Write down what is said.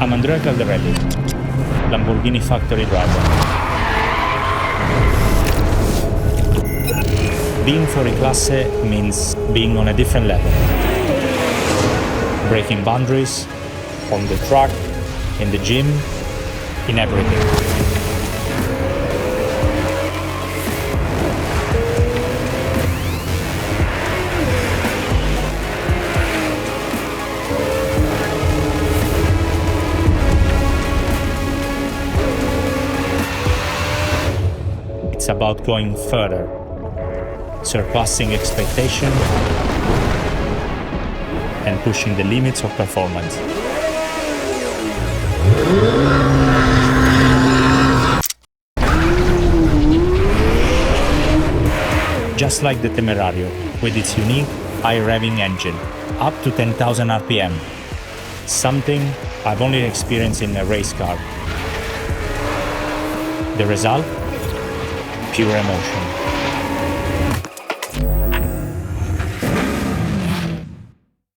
I'm Andrea Caldarelli, Lamborghini Factory Driver. Being fuori classe means being on a different level. Breaking boundaries, on the track, in the gym, in everything. It's about going further, surpassing expectation, and pushing the limits of performance. Just like the Temerario, with its unique high-revving engine, up to 10,000 RPM, something I've only experienced in a race car. The result? Pure emotion.